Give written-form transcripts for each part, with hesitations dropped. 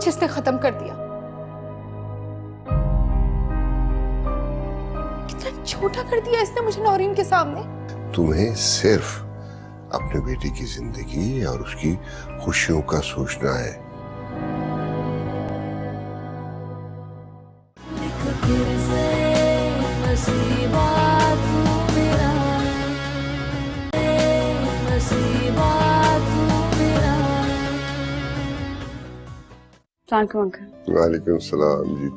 कुछ इसने खत्म कर दिया। कितना छोटा कर दिया इसने मुझे नौरीन के सामने। तुम्हें सिर्फ अपने बेटे की जिंदगी और उसकी खुशियों का सोचना है। वालेकुम सलाम जी।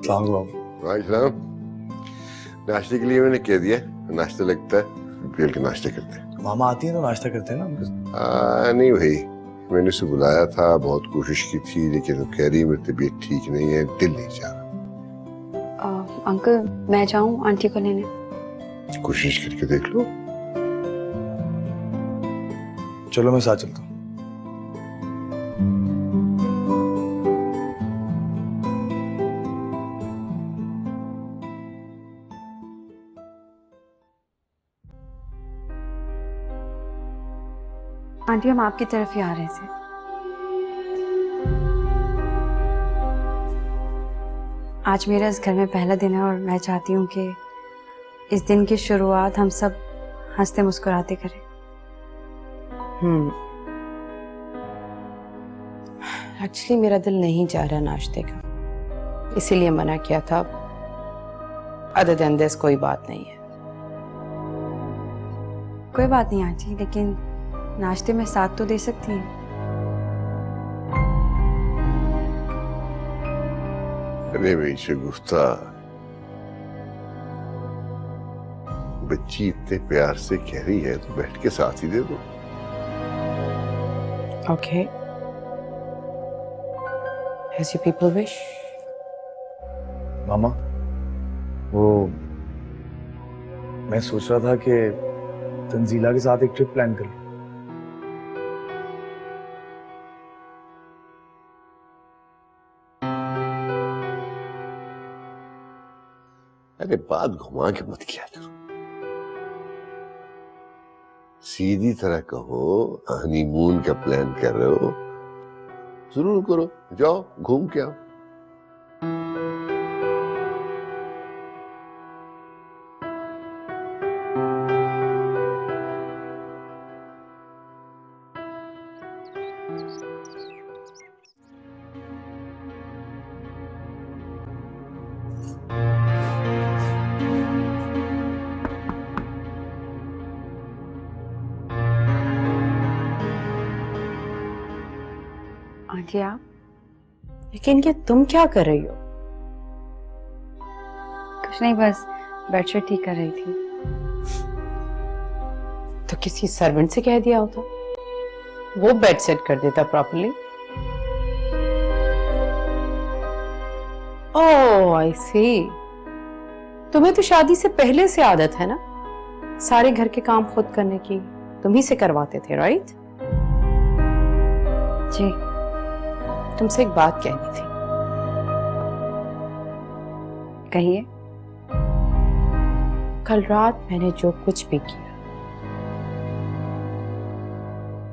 वालेकुम। नाश्ते के लिए मैंने कह दिया, नाश्ता लगता है, पीएल के नाश्ते करते हैं। मामा आती है तो नाश्ता करते हैं ना। नहीं भाई, मैंने उसे बुलाया था, बहुत कोशिश की थी, लेकिन वो कह रही मेरी तबीयत ठीक नहीं है, दिल नहीं चाह रहा। अंकल मैं जाऊं आंटी को लेने? कोशिश करके देख लो। चलो मैं साथ चलता हूँ। आंटी हम आपकी तरफ ही आ रहे थे। आज मेरा इस घर में पहला दिन है और मैं चाहती हूँ कि इस दिन की शुरुआत हम सब हंसते मुस्कुराते करें। एक्चुअली मेरा दिल नहीं जा रहा नाश्ते का, इसीलिए मना किया था। अदर देन दिस कोई बात नहीं है। कोई बात नहीं आंटी, लेकिन नाश्ते में साथ तो दे सकती हैं। अरे भाई शगुफ्ता, बच्ची इतने प्यार से कह रही है तो बैठ के साथ ही दे दो। Okay, as you people wish। मामा, वो मैं सोच रहा था कि तंजीला के साथ एक ट्रिप प्लान कर लूं। अरे बात घुमा के मत किया करो, सीधी तरह कहो हनीमून का प्लान कर रहे हो, जरूर करो, जाओ घूम के आओ। आंटी आप? लेकिन ये तुम क्या कर रही हो? कुछ नहीं, बस बेडशीट ठीक कर रही थी। तो किसी सर्वेंट से कह दिया होता, वो बेड सेट कर देता प्रॉपर्ली। ओह आई सी, तुम्हें तो शादी से पहले से आदत है ना सारे घर के काम खुद करने की, तुम ही से करवाते थे, राइट? जी। तुमसे एक बात कहनी थी। कहिए। कल रात मैंने जो कुछ भी किया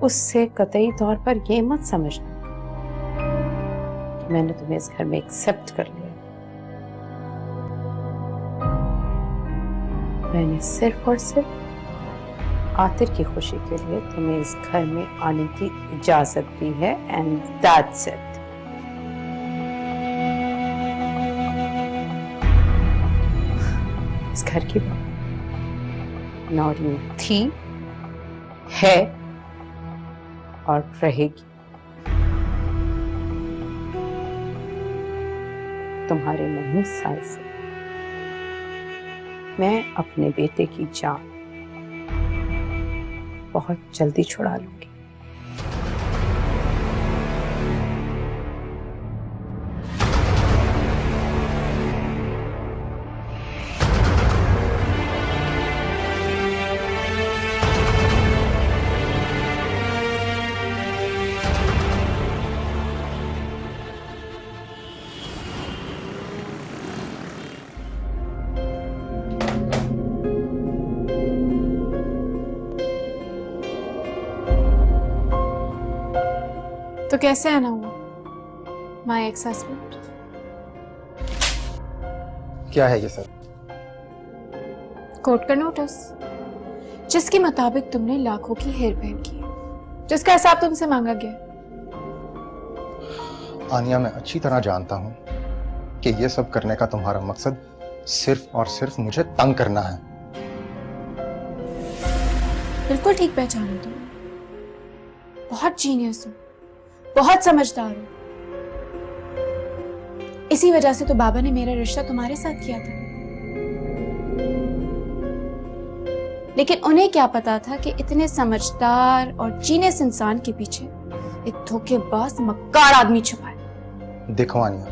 उससे कतई तौर पर ये मत समझना कि मैंने तुम्हें इस घर में एक्सेप्ट कर लिया। मैंने सिर्फ और सिर्फ आतिर की खुशी के लिए तुम्हें इस घर में आने की इजाजत दी है, एंड दैट्स इट। इस घर की नौरीन थी, है और रहेगी। तुम्हारे नहीं साल से मैं अपने बेटे की जान बहुत जल्दी छुड़ा लूंगी। तो कैसे आना हुआ? My ex husband. क्या है ये सर? कोर्ट का नोटिस जिसके मुताबिक तुमने लाखों की हेरफेर की है, जिसका हिसाब तुमसे मांगा गया। आनिया, मैं अच्छी तरह जानता हूं कि ये सब करने का तुम्हारा मकसद सिर्फ और सिर्फ मुझे तंग करना है। बिल्कुल ठीक पहचाना तुम। बहुत जीनियस हो, बहुत समझदार हो। इसी वजह से तो बाबा ने मेरा रिश्ता तुम्हारे साथ किया था। लेकिन उन्हें क्या पता था कि इतने समझदार और जीनियस इंसान के पीछे एक धोखेबाज मक्कार आदमी छुपा है। देखो आनिया,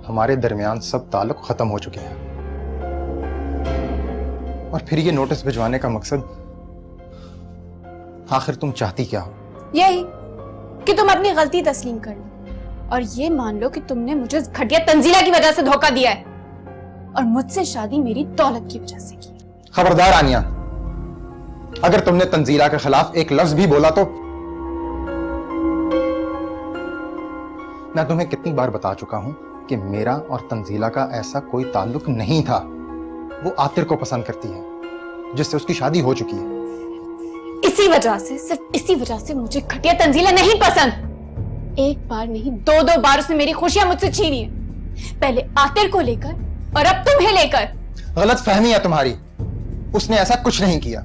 हमारे दरमियान सब ताल्लुक खत्म हो चुके हैं और फिर ये नोटिस भिजवाने का मकसद आखिर तुम चाहती क्या हो? यही कि तुम अपनी गलती तस्लीम कर लो और ये मान लो कि तुमने मुझे उस घटिया तंजीला की वजह से धोखा दिया है और मुझसे शादी मेरी दौलत की वजह से की। खबरदार आनिया, अगर तुमने तंजीला के खिलाफ एक लफ्ज भी बोला तो मैं तुम्हें कितनी बार बता चुका हूं कि मेरा और तंजीला का ऐसा कोई ताल्लुक नहीं था। वो आतिर को पसंद करती है जिससे उसकी शादी हो चुकी है। इसी वजह से, सिर्फ इसी वजह से मुझे घटिया तंजीला नहीं पसंद। एक बार नहीं, दो बार उसने मेरी खुशियां मुझसे छीनी है। पहले आतिर को लेकर और अब तुम्हें लेकर। गलत फहमी है तुम्हारी। उसने ऐसा कुछ नहीं किया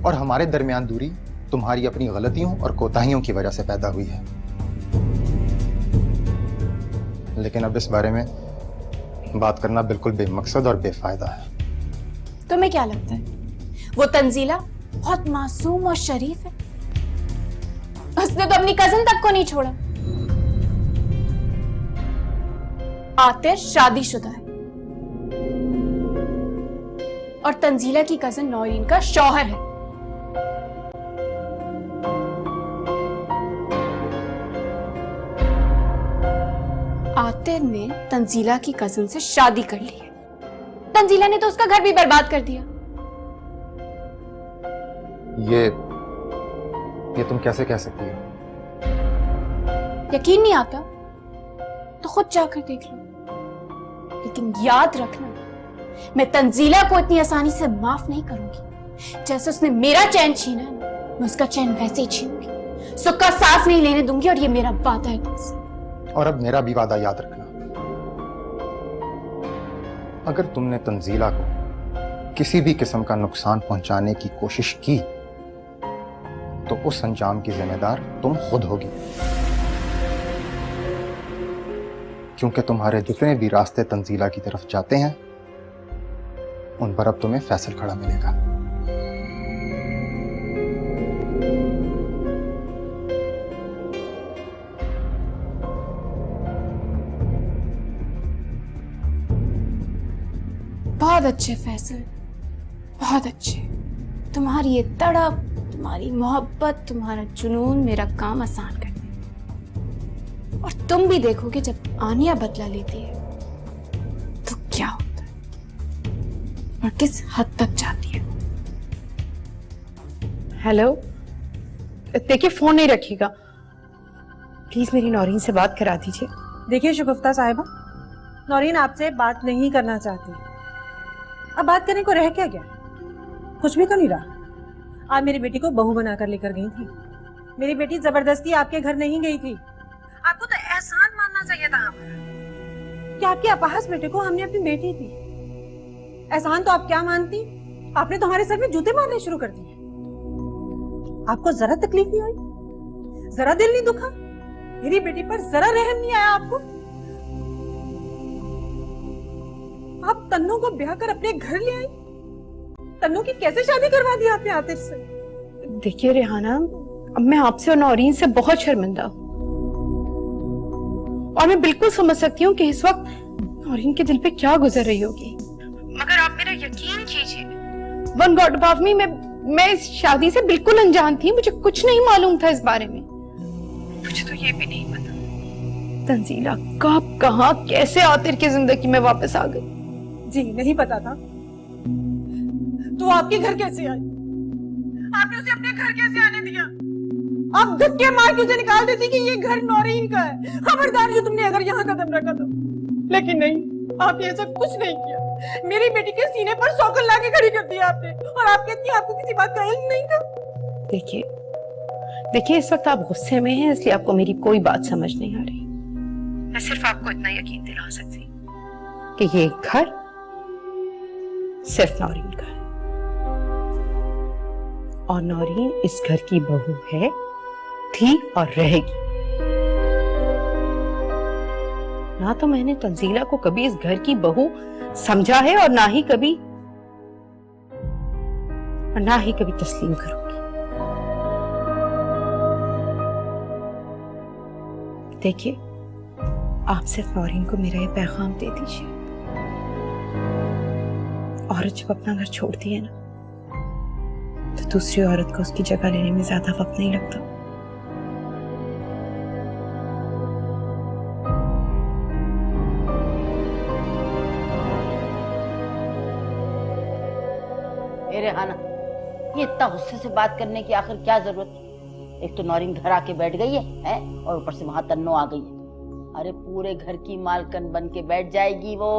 और हमारे दरमियान दूरी तुम्हारी अपनी गलतियों और कोताहियों की वजह से पैदा हुई है। लेकिन अब इस बारे में बात करना बिल्कुल बेमकसद और बेफायदा है। तुम्हें क्या लगता है वो तंजीला बहुत मासूम और शरीफ है? उसने तो अपनी कजिन तक को नहीं छोड़ा। आतिर शादीशुदा है और तंजीला की कजिन नौरीन का शौहर है। आतिर ने तंजीला की कजिन से शादी कर ली है। तंजीला ने तो उसका घर भी बर्बाद कर दिया। ये तुम कैसे कह सकती हो? यकीन नहीं आता तो खुद जाकर देख लो। लेकिन याद रखना, मैं तंजीला को इतनी आसानी से माफ नहीं करूंगी। जैसे उसने मेरा चैन छीना है, मैं उसका चैन वैसे ही छीनूंगी। सुख का सांस नहीं लेने दूंगी और ये मेरा वादा है तुमसे। और अब मेरा भी वादा याद रखना, अगर तुमने तंजीला को किसी भी किस्म का नुकसान पहुंचाने की कोशिश की तो उस अंजाम की जिम्मेदार तुम खुद होगी, क्योंकि तुम्हारे जितने भी रास्ते तंजीला की तरफ जाते हैं उन पर अब तुम्हें फैसल खड़ा मिलेगा। बहुत अच्छे फैसल, बहुत अच्छे। तुम्हारी ये तड़प, तुम्हारी मोहब्बत, तुम्हारा जुनून मेरा काम आसान कर दे। और तुम भी देखोगे जब आनिया बदला लेती है तो क्या होता है और किस हद तक जाती है। हेलो, देखिए फोन नहीं रखिएगा प्लीज, मेरी नौरीन से बात करा दीजिए। देखिए शगुफ्ता साहिबा, नौरीन आपसे बात नहीं करना चाहती। अब बात करने को रह क्या गया? कुछ भी तो नहीं रहा। आप मेरी बेटी को बहू बनाकर लेकर गई थी। मेरी बेटी जबरदस्ती आपके घर नहीं गई थी। आपको तो एहसान मानना चाहिए था हमारा कि आपके अपाहज बेटे को हमने अपनी बेटी दी। एहसान तो आप क्या मानती? आपने तो हमारे सर में जूते मारने शुरू कर दिए। आपको जरा तकलीफ नहीं हुई? जरा दिल नहीं दुखा? मेरी बेटी पर जरा रहम नहीं आया आपको? आप तन्नू को ब्याह कर अपने घर ले आई। तन्नू की कैसे शादी करवा दी आपने आतिर से? देखिए रेहाना, अब मैं आपसे और नौरीन से बहुत शर्मिंदा हूँ और मैं बिल्कुल समझ सकती हूँ कि इस वक्त नौरीन के दिल पे क्या गुजर रही होगी। मगर आप मेरा यकीन कीजिए, वन गॉड अबव मी, मैं इस शादी से बिल्कुल अनजान थी। मुझे कुछ नहीं मालूम था इस बारे में। मुझे तो ये भी नहीं पता तंजीला कब, कहाँ, कैसे आतिर की जिंदगी में वापस आ गई। जी नहीं पता था तो आपके घर कैसे आई? आपने उसे अपने घर कैसे आने दिया? आप धक्के मार के उसे निकाल देती कि ये घर नौरीन का है। खबरदार जो तुमने अगर यहाँ कदम रखा तो। लेकिन नहीं, आपने ऐसा कुछ नहीं किया। मेरी बेटी के सीने पर सौकल लाके खड़ी कर दिया आपने, और आप कहती हैं आपको किसी बात का इल्म नहीं था। देखिए देखिए, इस वक्त आप गुस्से में हैं, इसलिए आपको मेरी कोई बात समझ नहीं आ रही। मैं सिर्फ आपको इतना यकीन दिला सकती कि ये घर सिर्फ नौरीन का है, और नौरीन इस घर की बहू है, थी और रहेगी। ना तो मैंने तंजीला को कभी इस घर की बहू समझा है, और ना ही कभी तस्लीम करूंगी। देखिए, आप सिर्फ नौरीन को मेरा ये पैगाम दे दीजिए। औरत जब अपना घर छोड़ती है ना, तो दूसरी औरत को उसकी जगह लेने में ज्यादा वक्त नहीं लगता। रेहाना, ये इतना गुस्से से बात करने की आखिर क्या जरूरत? एक तो नौरीन घर आके बैठ गई है, और ऊपर से वहां तन्नो आ गई है। अरे पूरे घर की मालकन बन के बैठ जाएगी वो,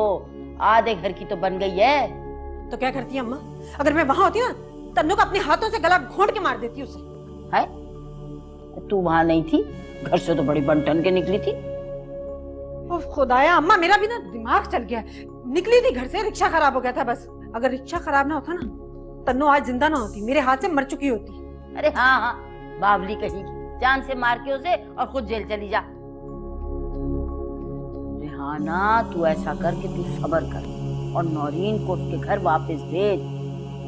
आधे घर की तो बन गई है। तो क्या करती है अम्मा? अगर मैं वहां होती ना, तन्नू को अपने हाथों से गला घोंट के मार देती उसे। है? तू वहां नहीं थी, घर से तो बड़ी बन-ठन के निकली थी। खुदाया अम्मा, मेरा भी ना दिमाग चल गया। निकली थी घर से, रिक्शा खराब हो गया था बस। अगर रिक्शा खराब ना होता ना, तन्नू आज जिंदा ना होती, मेरे हाथ से मर चुकी होती। अरे हाँ हाँ, बावली कहीं जान से मार के उसे और खुद जेल चली जा। रेहाना, तू ऐसा कर कि तू सब्र कर और नौरीन को उसके घर वापस भेज,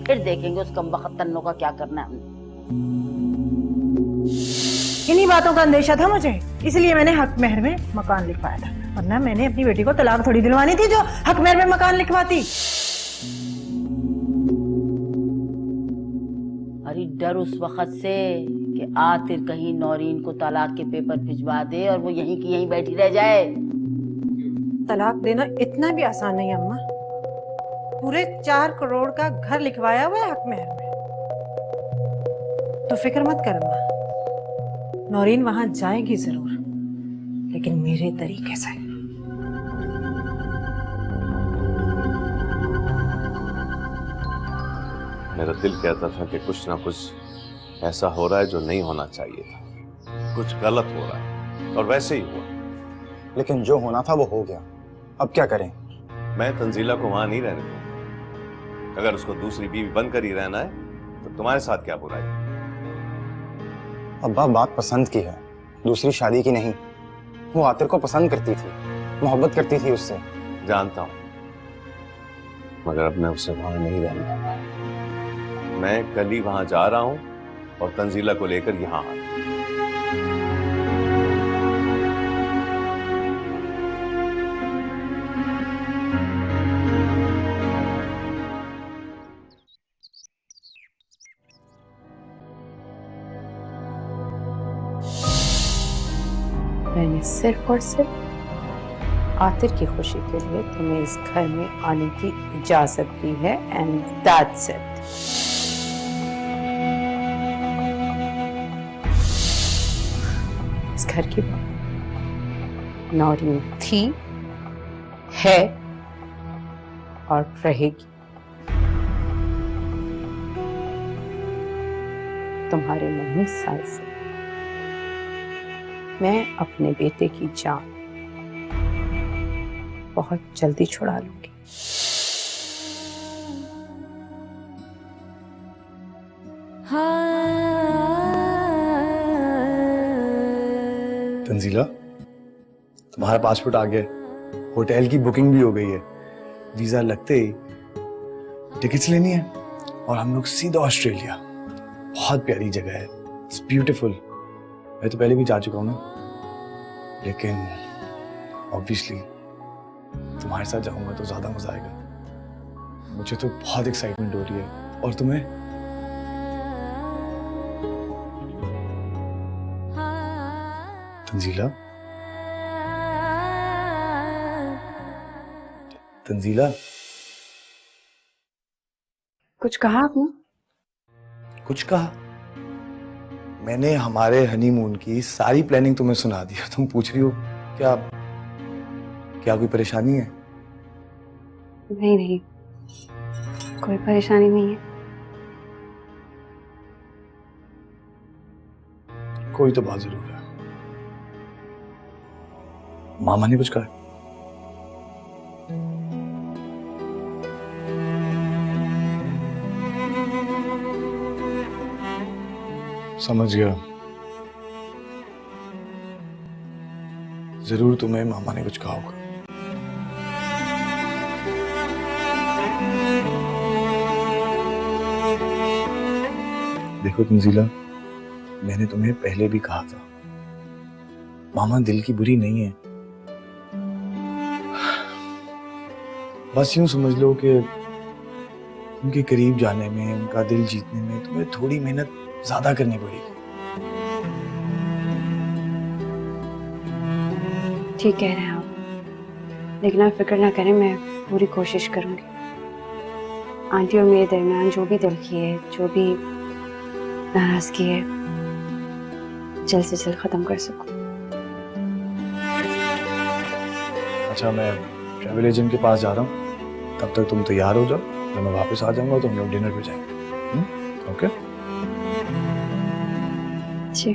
फिर देखेंगे उस कमबख्त तन्नो का क्या करना है हमने। इन्हीं बातों का अंदेशा था मुझे, इसलिए मैंने हक महर में मकान लिखवाया था, वरना मैंने अपनी बेटी को तलाक थोड़ी दिलवानी थी जो हक महर में मकान लिखवाती। अरे डर उस वक्त से कि आखिर कहीं नौरीन को तलाक के पेपर भिजवा दे और वो यहीं की यहीं बैठी रह जाए। तलाक देना इतना भी आसान नहीं अम्मा। पूरे 4 करोड़ का घर लिखवाया हुआ है हक महर में। तो फिक्र मत कर अम्मा, नौरीन वहां जाएगी जरूर, लेकिन मेरे तरीके से। मेरा दिल कहता था कि कुछ ना कुछ ऐसा हो रहा है जो नहीं होना चाहिए था, कुछ गलत हो रहा है, और वैसे ही हुआ। लेकिन जो होना था वो हो गया, अब क्या करें? मैं तंजीला को वहां नहीं रहने दूंगा। अगर उसको दूसरी बीवी बनकर ही रहना है तो तुम्हारे साथ क्या बुराई? अब्बा, बात पसंद की है, दूसरी शादी की नहीं। वो आतिर को पसंद करती थी, मोहब्बत करती थी उससे। जानता हूं, मगर अब मैं उससे वहां नहीं रहने दूंगा। मैं कल ही वहां जा रहा हूं और तंजीला को लेकर यहां आ रहा हूं। मैंने सिर्फ और सिर्फ आतिर की खुशी के लिए तुम्हें इस घर में आने की इजाजत दी है, एंड दैट्स इट। इस घर की नौरीन थी, है और रहेगी। तुम्हारे नहीं साल से मैं अपने बेटे की जान बहुत जल्दी छुड़ा लूंगी। तंजीला, तुम्हारा पासपोर्ट आ गया, होटल की बुकिंग भी हो गई है, वीजा लगते ही टिकट्स लेनी है और हम लोग सीधा ऑस्ट्रेलिया। बहुत प्यारी जगह है, इट्स ब्यूटीफुल। मैं तो पहले भी जा चुका हूँ ना, लेकिन ऑब्वियसली तुम्हारे साथ जाऊंगा तो ज्यादा मजा आएगा। मुझे तो बहुत एक्साइटमेंट हो रही है, और तुम्हें? तंजीला, तंजीला, कुछ कहा आपने? कुछ कहा? मैंने हमारे हनीमून की सारी प्लानिंग तुम्हें सुना दी है। तुम पूछ रही हो क्या क्या कोई परेशानी है? नहीं नहीं, कोई परेशानी नहीं है। कोई तो बात जरूर है। मामा ने कुछ कहा? समझ गया, जरूर तुम्हें मामा ने कुछ कहा होगा। देखो तंजीला, मैंने तुम्हें पहले भी कहा था, मामा दिल की बुरी नहीं है। बस यूं समझ लो कि उनके करीब जाने में, उनका दिल जीतने में तुम्हें थोड़ी मेहनत ज्यादा करनी पड़ेगी। ठीक कह रहे हैं आप, लेकिन आप फिक्र ना करें, मैं पूरी कोशिश करूंगी आंटी और मेरे दरमियान जो भी दिलखी है, जो भी नाराजगी है, जल्द से जल्द खत्म कर सकूं। अच्छा, मैं ट्रैवल एजेंट के पास जा रहा हूँ, तब तक तुम तैयार हो जाओ। जब मैं वापस आ जाऊंगा तो हम लोग डिनर पे जाएंगे। ओके? जी।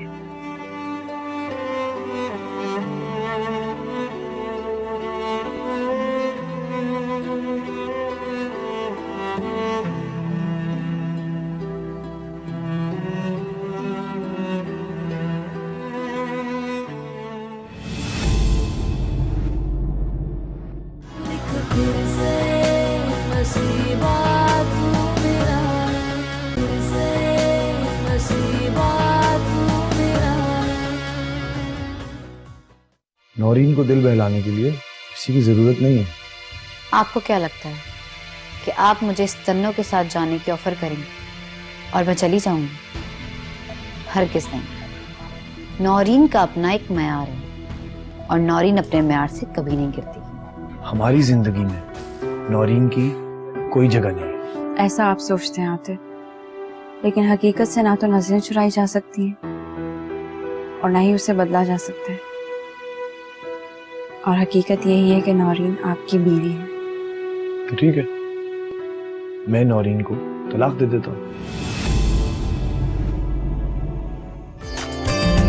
नौरीन को दिल बहलाने के लिए किसी की जरूरत नहीं है। आपको क्या लगता है कि आप मुझे इस तन्नों के साथ जाने की ऑफर करेंगे और मैं चली जाऊंगी? हरगिज़ नहीं। नौरीन का अपना एक मयार है और नौरीन अपने मयार से कभी नहीं गिरती। हमारी जिंदगी में नौरीन की कोई जगह नहीं है। ऐसा आप सोचते हैं आतिफ, लेकिन हकीकत से ना तो नजरें चुराई जा सकती हैं और ना ही उसे बदला जा सकता है। और हकीकत यही है कि नौरीन आपकी बीवी है। तो ठीक है, मैं नौरीन को तलाक दे देता हूँ।